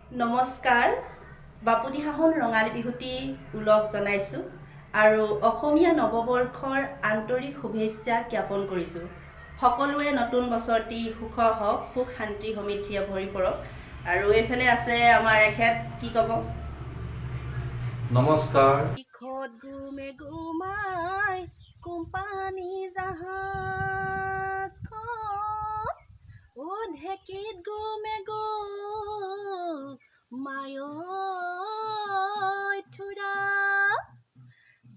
নমস্কাৰ বাপুদিহাহন ৰঙালী বিহুটি উলগ জনাইছোঁ আৰু অসমীয়া নৱবৰ্ষৰ আন্তৰিক শুভেচ্ছা জ্ঞাপন কৰিছোঁ। সকলোৱে নতুন বছৰটি সুখ হওক, সুখ শান্তি সমৃদ্ধিয়ে ভৰি পৰক। আৰু এইফালে আছে আমাৰ এখেত, কি ক'ব? নমস্কাৰ। ঘুমে ঘুমাই কোম্পানী জাহাজ ও ঢেকিত গুমে মায়ৈ থোৰা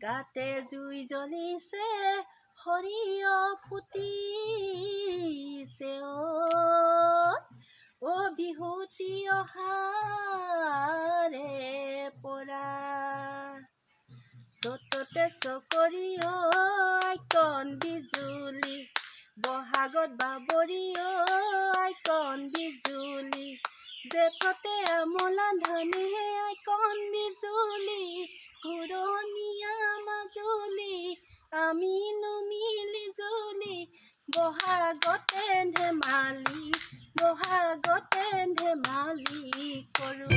গাতে জুই জ্বলিছে সৰিয়হ ফুটিছে ও বিহুতি অহাৰে পৰা চততে চকৰি আইকন বিজুলি বহাগত বাবৰি আইকন বিজুলি জেঠতে আমলা ধানে আইকন বিজুলি ঘূৰণীয়া মাজুলি আমি নুমিলি জুলি বহাগতে ধেমালি কৰোঁ।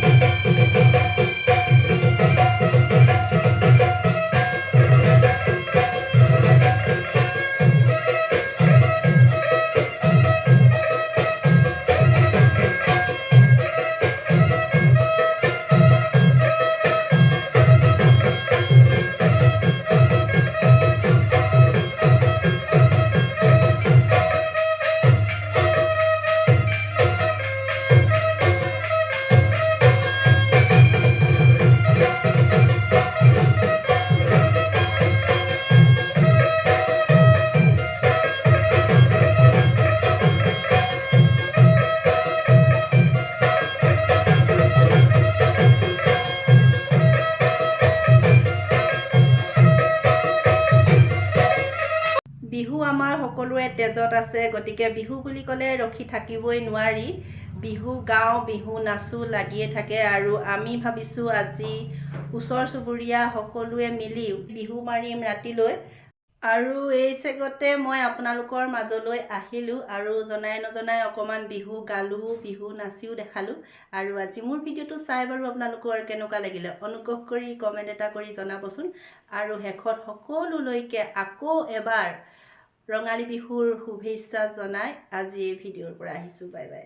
বিহু আমাৰ সকলোৰে তেজত আছে, গতিকে বিহু বুলি ক'লে ৰখি থাকিবই নোৱাৰি। বিহু গাওঁ, বিহু নাচো লাগিয়ে থাকে। আৰু আমি ভাবিছোঁ আজি ওচৰ চুবুৰীয়া সকলোৱে মিলি বিহু মাৰিম ৰাতিলৈ। আৰু এই চেগতে মই আপোনালোকৰ মাজলৈ আহিলোঁ আৰু জনাই নজনাই অকণমান বিহু গালোঁ, বিহু নাচিও দেখালোঁ। আৰু আজি মোৰ ভিডিঅ'টো চাই বাৰু আপোনালোকৰ কেনেকুৱা লাগিলে অনুগ্ৰহ কৰি কমেণ্ট এটা কৰি জনাবচোন। আৰু শেষত সকলোলৈকে আকৌ এবাৰ ৰঙালী বিহুৰ শুভেচ্ছা জনাই আজি এই ভিডিঅ'ৰ পৰা আহিছোঁ। Bye bye.